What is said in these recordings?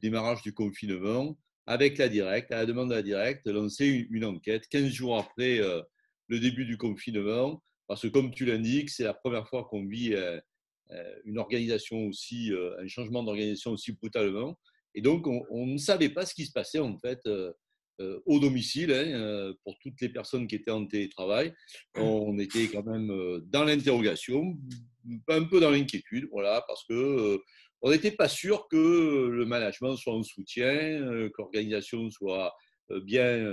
démarrage du confinement, avec la Directe, à la demande de la Directe, lancer une enquête 15 jours après le début du confinement, parce que comme tu l'indiques, c'est la première fois qu'on vit une organisation aussi, un changement d'organisation aussi brutalement. Et donc, on ne savait pas ce qui se passait en fait au domicile pour toutes les personnes qui étaient en télétravail. On était quand même dans l'interrogation, un peu dans l'inquiétude, voilà, parce que on n'était pas sûr que le management soit en soutien, que l'organisation soit bien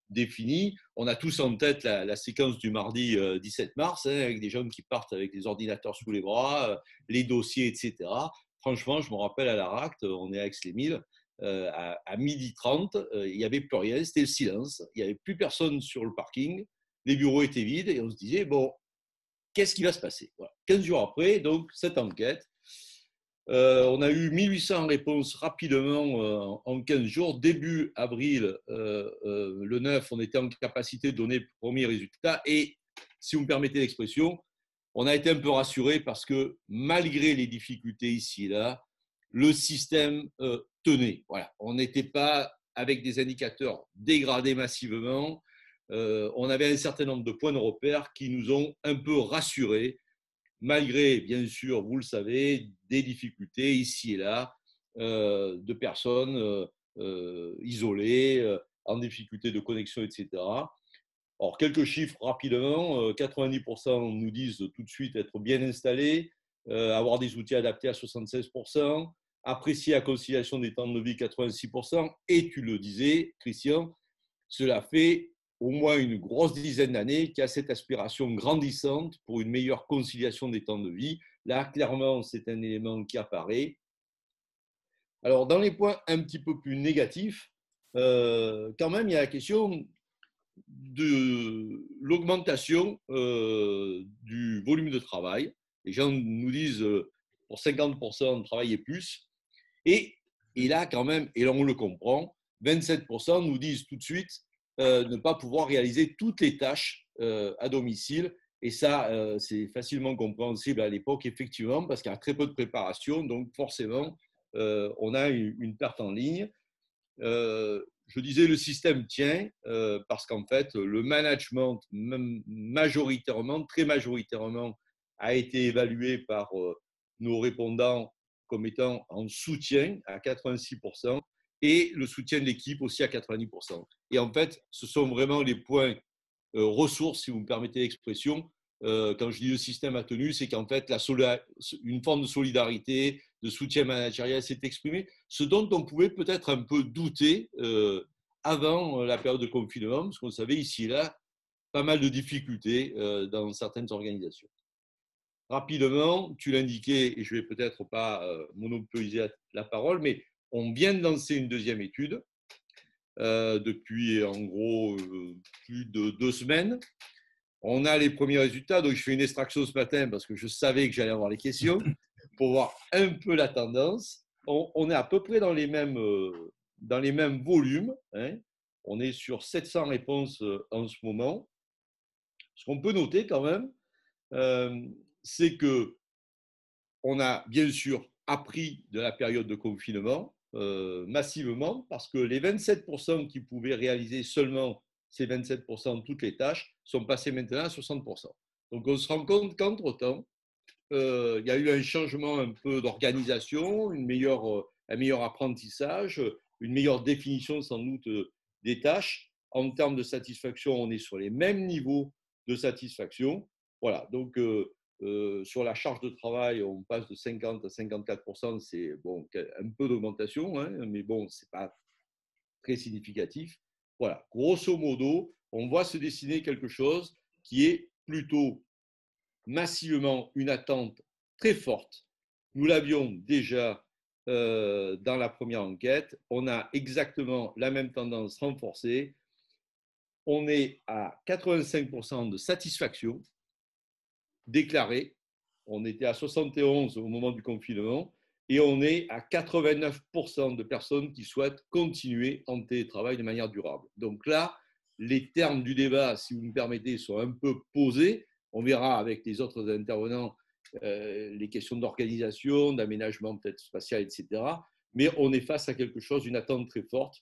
définie. On a tous en tête la séquence du mardi 17 mars, avec des gens qui partent avec des ordinateurs sous les bras, les dossiers, etc. Franchement, je me rappelle à l'ARACT, on est à Aix-les-Milles, à 12h30, il n'y avait plus rien, c'était le silence. Il n'y avait plus personne sur le parking, les bureaux étaient vides et on se disait, bon, qu'est-ce qui va se passer? Voilà. 15 jours après, donc, cette enquête. On a eu 1800 réponses rapidement en 15 jours. Début avril, le 9, on était en capacité de donner le premier résultat. Et si vous me permettez l'expression, on a été un peu rassuré parce que malgré les difficultés ici et là, le système tenait. Voilà. On n'était pas avec des indicateurs dégradés massivement. On avait un certain nombre de points de repère qui nous ont un peu rassurés malgré, bien sûr, vous le savez, des difficultés ici et là de personnes isolées, en difficulté de connexion, etc. Alors, quelques chiffres rapidement. 90% nous disent tout de suite être bien installés, avoir des outils adaptés à 76%, apprécier la conciliation des temps de vie 86%. Et tu le disais, Christian, cela fait au moins une grosse dizaine d'années qu'il y a cette aspiration grandissante pour une meilleure conciliation des temps de vie. Là, clairement, c'est un élément qui apparaît. Alors, dans les points un petit peu plus négatifs, quand même, il y a la question de l'augmentation du volume de travail. Les gens nous disent pour 50% de travailler plus. Et, et là, quand même, et là on le comprend, 27% nous disent tout de suite ne pas pouvoir réaliser toutes les tâches à domicile. Et ça, c'est facilement compréhensible à l'époque, effectivement, parce qu'il y a très peu de préparation. Donc, forcément, on a une perte en ligne. Je disais le système tient parce qu'en fait, le management, majoritairement, très majoritairement, a été évalué par nos répondants comme étant en soutien à 86% et le soutien de l'équipe aussi à 90%. Et en fait, ce sont vraiment les points ressources, si vous me permettez l'expression. Quand je dis le système a tenu, c'est qu'en fait, une forme de solidarité, de soutien managérial s'est exprimée, ce dont on pouvait peut-être un peu douter avant la période de confinement, parce qu'on savait ici et là pas mal de difficultés dans certaines organisations. Rapidement, tu l'indiquais, et je ne vais peut-être pas monopoliser la parole, mais on vient de lancer une deuxième étude depuis en gros plus de 2 semaines. On a les premiers résultats, donc je fais une extraction ce matin parce que je savais que j'allais avoir les questions pour voir un peu la tendance. On est à peu près dans les mêmes volumes. Hein. On est sur 700 réponses en ce moment. Ce qu'on peut noter quand même, c'est que on a bien sûr appris de la période de confinement massivement parce que les 27% qui pouvaient réaliser seulement ces 27% de toutes les tâches sont passés maintenant à 60%. Donc on se rend compte qu'entre-temps, il y a eu un changement un peu d'organisation, un meilleur apprentissage, une meilleure définition sans doute des tâches. En termes de satisfaction, on est sur les mêmes niveaux de satisfaction. Voilà, donc sur la charge de travail, on passe de 50 à 54%, c'est bon, un peu d'augmentation, hein, mais bon, ce n'est pas très significatif. Voilà, grosso modo, on voit se dessiner quelque chose qui est plutôt massivement une attente très forte. Nous l'avions déjà dans la première enquête. On a exactement la même tendance renforcée. On est à 85% de satisfaction déclarée. On était à 71 au moment du confinement et on est à 89% de personnes qui souhaitent continuer en télétravail de manière durable. Donc là, les termes du débat, si vous me permettez, sont un peu posés. On verra avec les autres intervenants les questions d'organisation, d'aménagement peut-être spatial, etc. mais on est face à quelque chose, une attente très forte.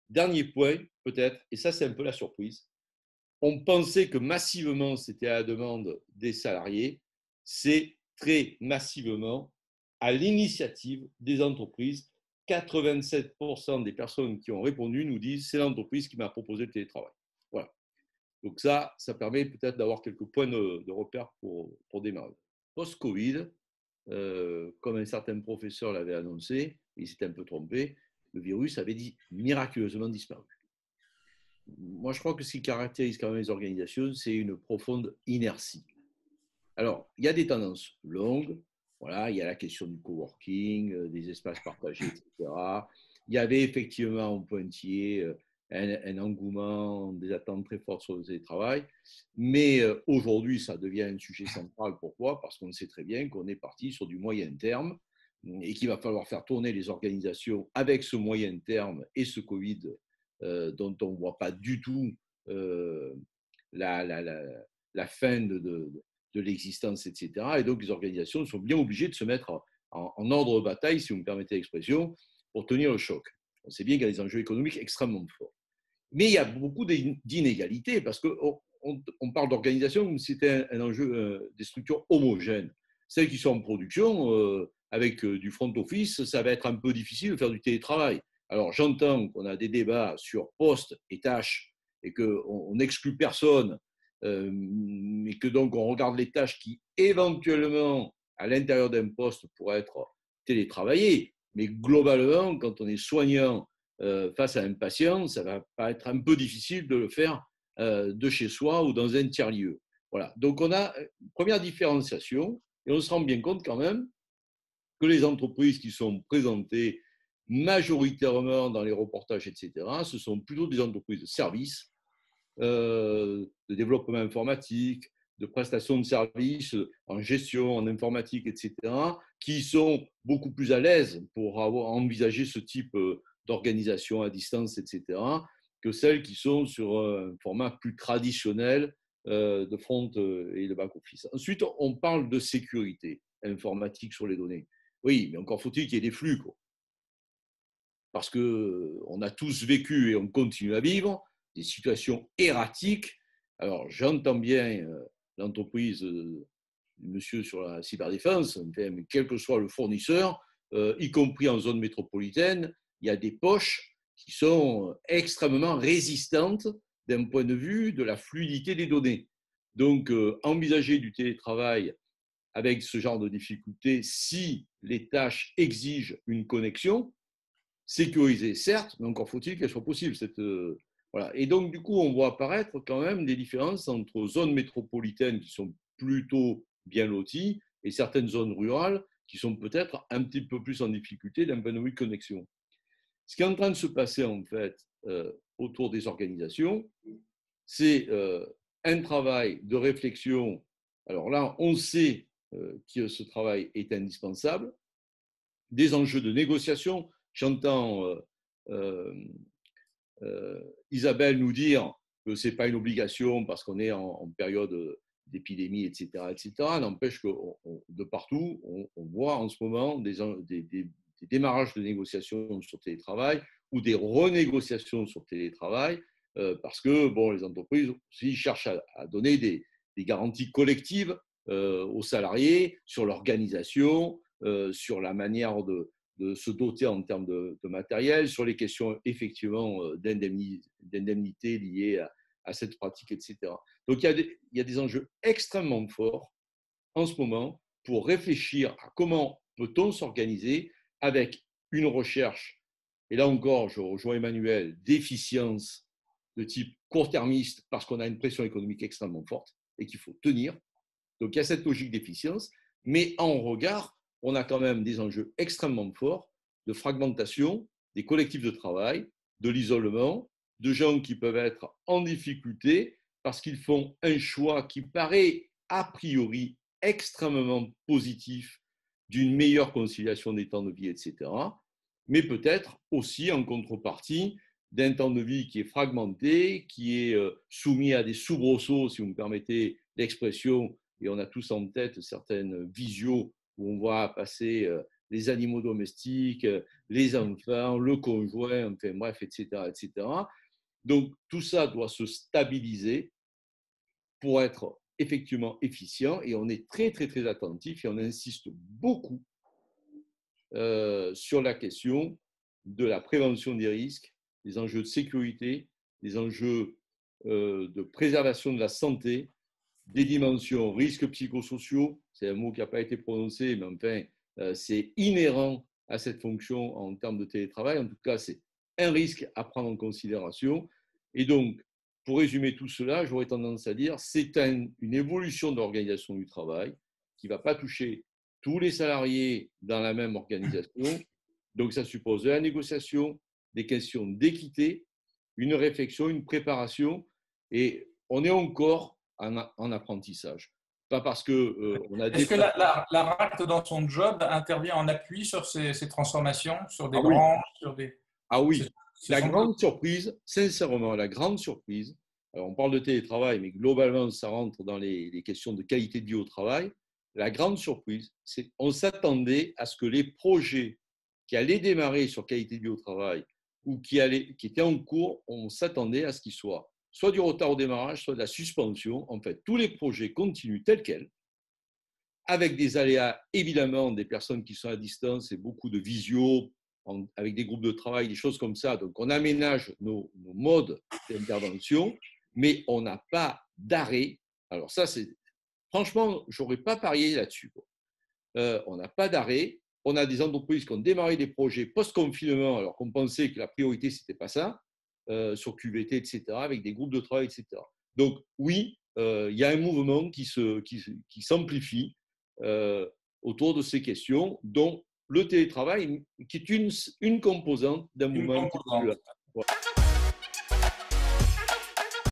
Dernier point, peut-être, et ça c'est un peu la surprise, on pensait que massivement c'était à la demande des salariés, c'est très massivement à l'initiative des entreprises. 87% des personnes qui ont répondu nous disent c'est l'entreprise qui m'a proposé le télétravail. Voilà. Donc ça permet peut-être d'avoir quelques points de repère pour démarrer. Post-Covid, comme un certain professeur l'avait annoncé, il s'était un peu trompé, le virus avait dit miraculeusement disparu. Moi, je crois que ce qui caractérise quand même les organisations, c'est une profonde inertie. Alors, il y a des tendances longues. Voilà, il y a la question du coworking, des espaces partagés, etc. Il y avait effectivement en pointillé un engouement, des attentes très fortes sur le télétravail. Mais aujourd'hui, ça devient un sujet central. Pourquoi? Parce qu'on sait très bien qu'on est parti sur du moyen terme et qu'il va falloir faire tourner les organisations avec ce moyen terme et ce Covid dont on ne voit pas du tout euh, la, la, la, la fin de l'existence, etc. Et donc, les organisations sont bien obligées de se mettre en ordre de bataille, si vous me permettez l'expression, pour tenir le choc. On sait bien qu'il y a des enjeux économiques extrêmement forts. Mais il y a beaucoup d'inégalités parce qu'on parle d'organisation comme si c'était un enjeu des structures homogènes. Celles qui sont en production, avec du front office, ça va être un peu difficile de faire du télétravail. Alors j'entends qu'on a des débats sur postes et tâches et qu'on n'exclut personne, mais que donc on regarde les tâches qui éventuellement à l'intérieur d'un poste pourraient être télétravaillées. Mais globalement, quand on est soignant face à un patient, ça va pas être un peu difficile de le faire de chez soi ou dans un tiers-lieu. Voilà. Donc on a une première différenciation et on se rend bien compte quand même que les entreprises qui sont présentées majoritairement dans les reportages, etc., ce sont plutôt des entreprises de services, de développement informatique, de prestations de services en gestion, en informatique, etc., qui sont beaucoup plus à l'aise pour envisager ce type d'organisation à distance, etc., que celles qui sont sur un format plus traditionnel de front et de back-office. Ensuite, on parle de sécurité informatique sur les données. Oui, mais encore faut-il qu'il y ait des flux, quoi. Parce qu'on a tous vécu et on continue à vivre des situations erratiques. Alors, j'entends bien l'entreprise, monsieur sur la cyberdéfense, mais quel que soit le fournisseur, y compris en zone métropolitaine, il y a des poches qui sont extrêmement résistantes d'un point de vue de la fluidité des données. Donc, envisager du télétravail avec ce genre de difficultés, si les tâches exigent une connexion, sécurisée, certes, mais encore faut-il qu'elle soit possible. Voilà. Et donc, du coup, on voit apparaître quand même des différences entre zones métropolitaines qui sont plutôt bien loties et certaines zones rurales qui sont peut-être un petit peu plus en difficulté d'un point de vue de connexion. Ce qui est en train de se passer, en fait, autour des organisations, c'est un travail de réflexion. Alors là, on sait que ce travail est indispensable, des enjeux de négociation. J'entends Isabelle nous dire que ce n'est pas une obligation parce qu'on est en période d'épidémie, etc., etc. N'empêche que de partout, on voit en ce moment des démarrages de négociations sur télétravail ou des renégociations sur télétravail parce que bon, les entreprises aussi cherchent à donner des garanties collectives aux salariés sur l'organisation, sur la manière de se doter en termes de matériel, sur les questions effectivement d'indemnité liées à cette pratique, etc. Donc il y a des enjeux extrêmement forts en ce moment pour réfléchir à comment peut-on s'organiser avec une recherche, et là encore, je rejoins Emmanuel, d'efficience de type court-termiste parce qu'on a une pression économique extrêmement forte et qu'il faut tenir. Donc il y a cette logique d'efficience, mais en regard, on a quand même des enjeux extrêmement forts de fragmentation des collectifs de travail, de l'isolement, de gens qui peuvent être en difficulté parce qu'ils font un choix qui paraît a priori extrêmement positif d'une meilleure conciliation des temps de vie, etc., mais peut-être aussi en contrepartie d'un temps de vie qui est fragmenté, qui est soumis à des soubresauts, si vous me permettez l'expression, et on a tous en tête certaines visios où on voit passer les animaux domestiques, les enfants, le conjoint, enfin bref, etc., etc. Donc, tout ça doit se stabiliser pour être effectivement efficient et on est très, très, très attentif et on insiste beaucoup sur la question de la prévention des risques, des enjeux de sécurité, des enjeux de préservation de la santé, des dimensions risques psychosociaux, c'est un mot qui n'a pas été prononcé, mais enfin, c'est inhérent à cette fonction en termes de télétravail. En tout cas, c'est un risque à prendre en considération. Et donc, pour résumer tout cela, j'aurais tendance à dire c'est une évolution de l'organisation du travail qui ne va pas toucher tous les salariés dans la même organisation. Donc, ça suppose de la négociation, des questions d'équité, une réflexion, une préparation. Et on est encore en apprentissage. Pas parce que on a Est-ce que dépassé. la RACT, dans son job, intervient en appui sur ces transformations, sur des Ah oui, branches, sur des… ah oui. C'est La son job. grande surprise, sincèrement, la grande surprise, alors on parle de télétravail, mais globalement, ça rentre dans les questions de qualité de vie au travail. La grande surprise, c'est qu'on s'attendait à ce que les projets qui allaient démarrer sur qualité de vie au travail ou qui étaient en cours, on s'attendait à ce qu'ils soient soit du retard au démarrage, soit de la suspension. En fait, tous les projets continuent tels quels, avec des aléas, évidemment, des personnes qui sont à distance et beaucoup de visio, avec des groupes de travail, des choses comme ça. Donc, on aménage nos modes d'intervention, mais on n'a pas d'arrêt. Alors ça, c'est franchement, je n'aurais pas parié là-dessus. On n'a pas d'arrêt. On a des entreprises qui ont démarré des projets post-confinement, alors qu'on pensait que la priorité, ce n'était pas ça, sur QVT, etc., avec des groupes de travail, etc. Donc, oui, il y a un mouvement qui s'amplifie autour de ces questions, dont le télétravail, qui est une composante d'un Une mouvement un petit peu plus composante. large. Voilà.